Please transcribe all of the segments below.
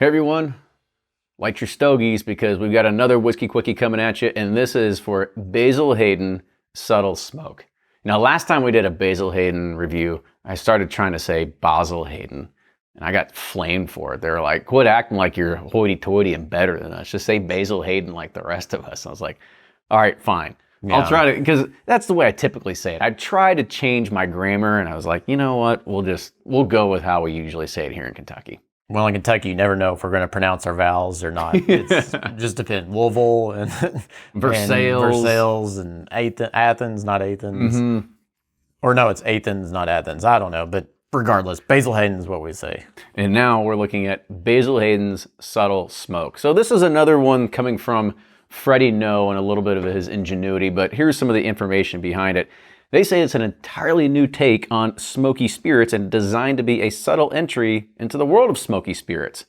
Hey everyone, light your stogies because we've got another Whiskey Quickie coming at you, and this is for Basil Hayden Subtle Smoke. Now, last time we did a Basil Hayden review, I started trying to say Basil Hayden, and I got flamed for it. They were like, quit acting like you're hoity-toity and better than us. Just say Basil Hayden like the rest of us. I was like, all right, fine. Yeah. I'll try to, because that's the way I typically say it. I try to change my grammar, and I was like, you know what? We'll go with how we usually say it here in Kentucky. Well, in Kentucky, you never know if we're going to pronounce our vowels or not. It just depends. Louisville and Versailles and Athens, not Athens. Mm-hmm. Or no, it's Athens, not Athens. I don't know. But regardless, Basil Hayden is what we say. And now we're looking at Basil Hayden's Subtle Smoke. So this is another one coming from Freddie No and a little bit of his ingenuity, but here's some of the information behind it. They say it's an entirely new take on smoky spirits and designed to be a subtle entry into the world of smoky spirits.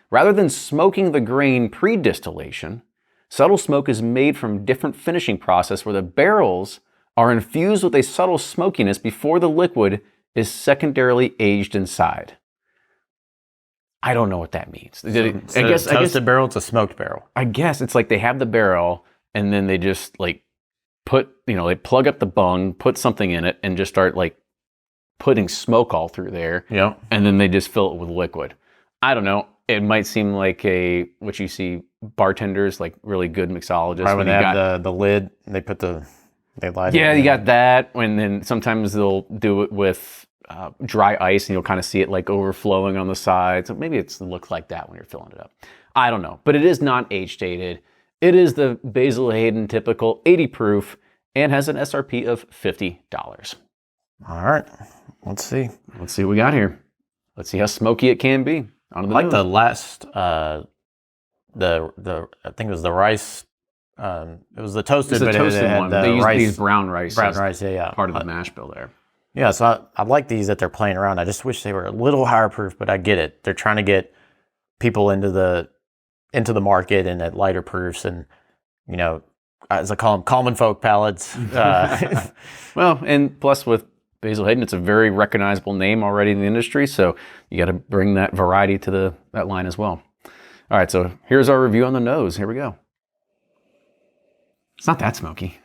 Rather than smoking the grain pre-distillation, subtle smoke is made from different finishing process where the barrels are infused with a subtle smokiness before the liquid is secondarily aged inside. I don't know what that means. I guess toasted barrel, it's a smoked barrel. I guess it's like they have the barrel and then they just like they plug up the bung, put something in it, and just start like putting smoke all through there. Yeah. And then they just fill it with liquid. I don't know. It might seem like what you see bartenders, like really good mixologists. Right, when they have the lid, they light it. Yeah, you got that. And then sometimes they'll do it with dry ice, and you'll kind of see it like overflowing on the side. So maybe it looks like that when you're filling it up. I don't know. But it is not age dated. It is the Basil Hayden typical 80 proof and has an SRP of $50. All right, let's see. Let's see what we got here. Let's see how smoky it can be. The last, I think it was the rice. It was the toasted, but toasted one. They use these brown rice. Brown rice, yeah. Part of the mash bill there. Yeah, so I like these that they're playing around. I just wish they were a little higher proof, but I get it. They're trying to get people into the market and at lighter proofs, and as I call them, common folk palates. Well, and plus with Basil Hayden, it's a very recognizable name already in the industry, so you got to bring that variety to that line as well. All right, so here's our review on the nose. Here we go. It's not that smoky.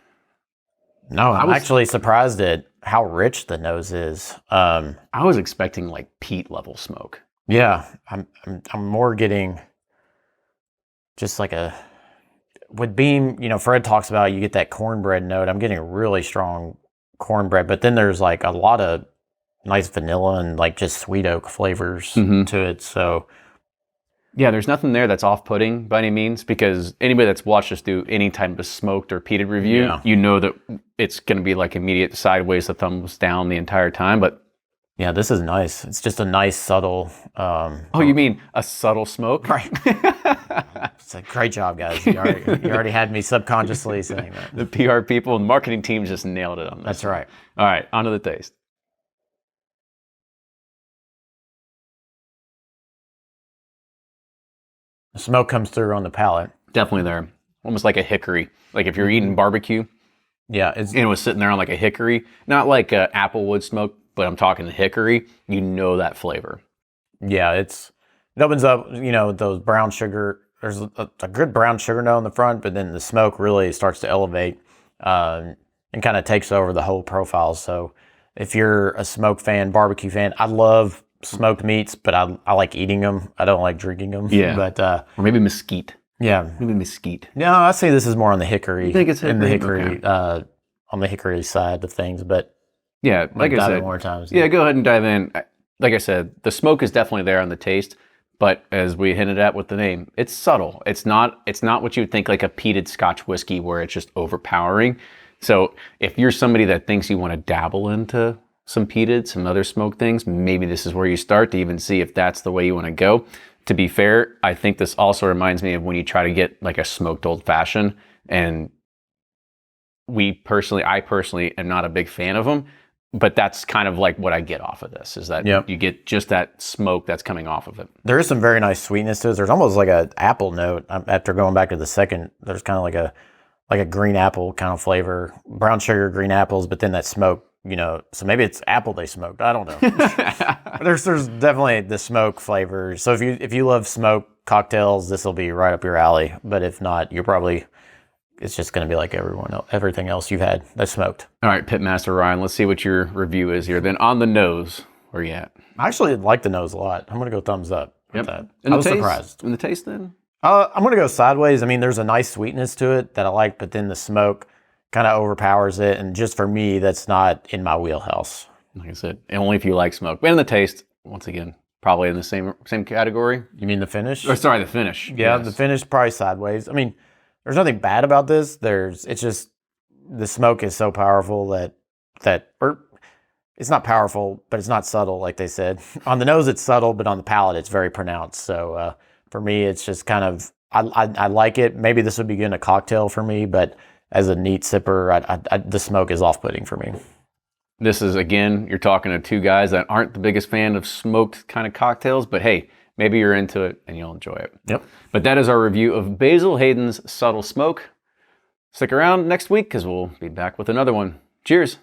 No, I'm actually surprised at how rich the nose is. I was expecting like peat level smoke. Yeah, I'm more getting just like with being, Fred talks about you get that cornbread note. I'm getting a really strong cornbread, but then there's like a lot of nice vanilla and like just sweet oak flavors to it. So yeah, there's nothing there that's off-putting by any means, because anybody that's watched us do any type of smoked or peated review, you know that it's going to be like immediate sideways, the thumbs down the entire time. But yeah, this is nice. It's just a nice subtle. You mean a subtle smoke? Right. It's a great job, guys. You already had me subconsciously saying that. The PR people and marketing teams just nailed it on this. That's right. All right, on to the taste. The smoke comes through on the palate. Definitely there. Almost like a hickory. Like if you're eating barbecue. Yeah. It was sitting there on like a hickory. Not like a applewood smoke, but I'm talking hickory. You know that flavor. Yeah, it opens up, those brown sugar. There's a good brown sugar note in the front, but then the smoke really starts to elevate and kind of takes over the whole profile. So if you're a smoke fan, barbecue fan, I love smoked meats, but I like eating them. I don't like drinking them. Yeah. But or maybe mesquite. Yeah. Maybe mesquite. No, I say this is more on the hickory. You think it's hickory? In the hickory, okay. On the hickory side of things, but yeah, like I said, more times. Yeah, go ahead and dive in. Like I said, the smoke is definitely there on the taste, but as we hinted at with the name, it's subtle. It's not what you would think like a peated Scotch whiskey where it's just overpowering. So if you're somebody that thinks you want to dabble into some peated, some other smoke things, maybe this is where you start to even see if that's the way you want to go. To be fair, I think this also reminds me of when you try to get like a smoked old fashioned, and I personally am not a big fan of them. But that's kind of like what I get off of this, is that you get just that smoke that's coming off of it. There is some very nice sweetness to it. There's almost like an apple note. After going back to the second, there's kind of like a green apple kind of flavor. Brown sugar, green apples, but then that smoke so maybe it's apple they smoked. I don't know. there's definitely the smoke flavor. So if you love smoke cocktails, this will be right up your alley. But if not, it's just going to be like everything else you've had that's smoked. All right, Pitmaster Ryan, let's see what your review is here. Then on the nose, where you at? I actually like the nose a lot. I'm going to go thumbs up with that. And I was taste? surprised. And the taste then? I'm going to go sideways. I mean, there's a nice sweetness to it that I like, but then the smoke kind of overpowers it. And just for me, that's not in my wheelhouse. Like I said, only if you like smoke. But in the taste, once again, probably in the same category. You mean the finish? Or sorry, the finish. Yeah, yes. The finish probably sideways. I mean, there's nothing bad about this. It's just the smoke is so powerful or it's not powerful, but it's not subtle, like they said. On the nose, it's subtle, but on the palate, it's very pronounced. So for me, it's just kind of I like it. Maybe this would be good in a cocktail for me, but as a neat sipper, the smoke is off-putting for me. This is, again, you're talking to two guys that aren't the biggest fan of smoked kind of cocktails, but hey, maybe you're into it and you'll enjoy it. Yep. But that is our review of Basil Hayden's Subtle Smoke. Stick around next week because we'll be back with another one. Cheers.